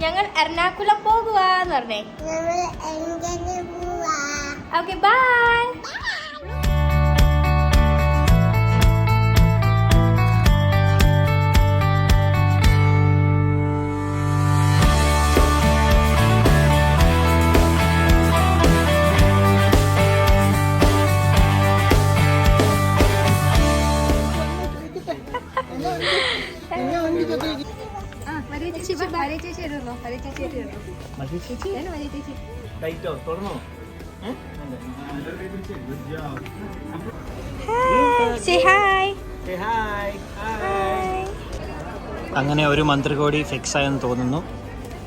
ഞങ്ങൾ എറണാകുളം പോകുവാന്ന് പറഞ്ഞേ. Okay bye. അങ്ങനെ ഒരു മന്ത്രികോടി ഫിക്സ് ആയെന്ന് തോന്നുന്നു.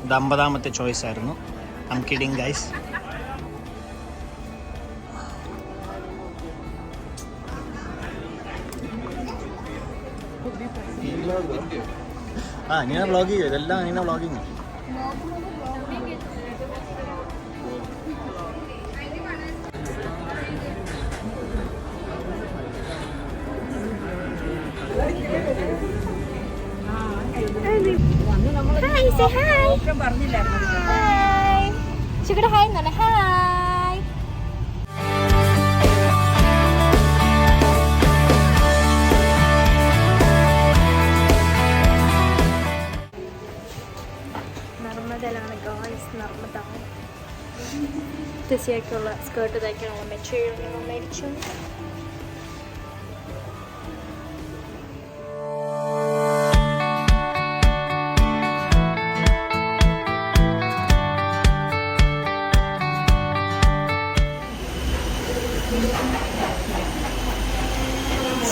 ഇത് 50ാമത്തെ ചോയ്സ് ആയിരുന്നു. I am kidding guys. ഇങ്ങനെ വ്ളോഗ് ചെയ്യും. ഇതെല്ലാം ഇങ്ങനെ വ്ളോഗിങ്. നർമ്മദയിലാണ് ഗായ്സ്. നർമ്മദ തീർച്ചയായിട്ടുള്ള സ്കേർട്ട് തയ്ക്കാനുള്ള മെറ്റീരിയൽ മേടിച്ചു.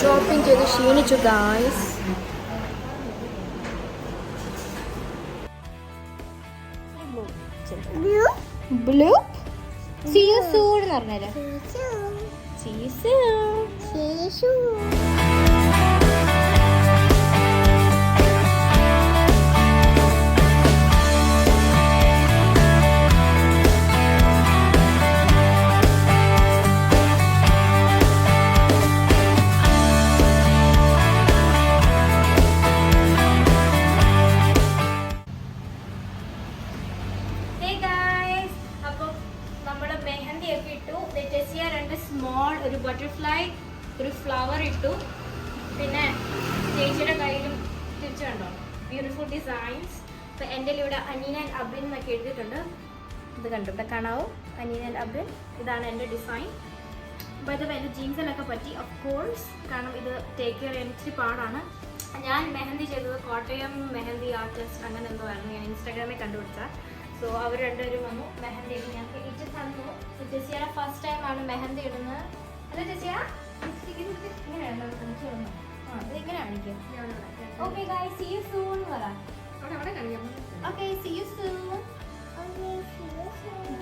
ഷോപ്പിംഗ് ചെയ്ത് ക്ഷീണിച്ചു guys. Blue see you soon എന്ന് പറഞ്ഞാലോ. see you soon. സ്മോൾ ഒരു ബട്ടർഫ്ലൈ ഒരു ഫ്ലവർ ഇട്ടു. പിന്നെ ചേച്ചിയുടെ കയ്യിലും തിരിച്ചു കണ്ടോ ബ്യൂട്ടിഫുൾ ഡിസൈൻസ്. അപ്പം എൻ്റെ ഇവിടെ അനീന ആൻഡ് അബ്രിൻ എന്നൊക്കെ എഴുതിയിട്ടുണ്ട്. ഇത് കണ്ടു ഇവിടെ കാണാവോ അനീന ആൻഡ് അബ്രിൻ. ഇതാണ് എൻ്റെ ഡിസൈൻ. അപ്പോൾ ഇത് എൻ്റെ ജീൻസിലൊക്കെ പറ്റി ഓഫ് കോഴ്സ്. കാരണം ഇത് ടേക്ക് കെയർ ചെയ്യാൻ ഇച്ചിരി പാടാണ്. ഞാൻ മെഹന്തി ചെയ്തത് കോട്ടയം മെഹന്തി ആർട്ടിസ്റ്റ് അങ്ങനെ എന്തോ ആയിരുന്നു. ഞാൻ ഇൻസ്റ്റാഗ്രാമിൽ കണ്ടുപിടിച്ച. സോ അവർ രണ്ടുപേരും വന്നു മെഹന്തി ഇടും. ഞങ്ങൾക്ക് ഇട്ട് തന്നു. ജെസിയുടെ ഫസ്റ്റ് ടൈം ആണ് മെഹന്തി ഇടുന്നത്. അല്ല ജെസിയ ഇങ്ങനെയാണോ ഇടുന്നത്? ആ ഇത് ഇങ്ങനെയാണ് എനിക്ക്. Okay guys see you soon പറ. Okay see you soon.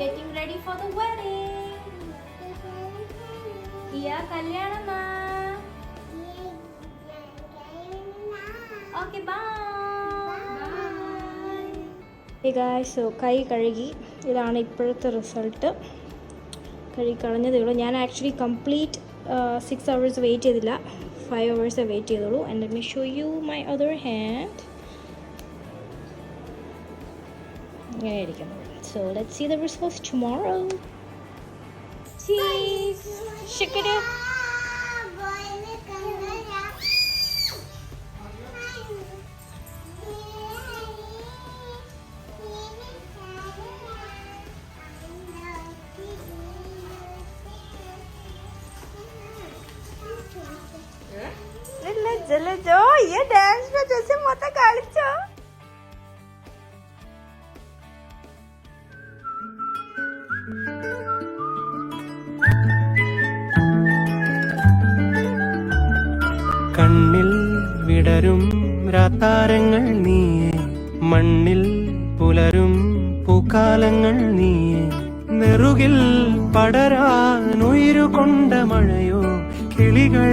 Getting ready for the wedding. Yeah കല്യാണമാ. Okay bye. Hey guys, so കൈ കഴുകി. ഇതാണ് ഇപ്പോഴത്തെ റിസൾട്ട്. കഴുകി കളഞ്ഞതേ ഉള്ളൂ. ഞാൻ ആക്ച്വലി കംപ്ലീറ്റ് 6 hours വെയിറ്റ് ചെയ്തില്ല. 5 hours വെയിറ്റ് ചെയ്തോളൂ. And let me show you my other hand. ഇങ്ങനെ ഇരിക്കുന്നു. So let's see the results tomorrow. Cheese ഷിക്കട്. ये डांस में जैसे मत कालिचो. കണ്ണിൽ വിടരും രാത്താരങ്ങൾ നീയേ, മണ്ണിൽ പുലരും പൂക്കാലങ്ങൾ നീയേ, നെറുകിൽ പടരാനുയിരുകൊണ്ട മഴയോ, കിളികൾ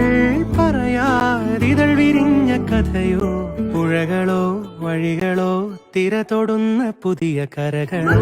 പറയാതിതൾ വിരിഞ്ഞ കഥയോ, പുഴകളോ വഴികളോ തിര തൊടുന്ന പുതിയ കരകളോ.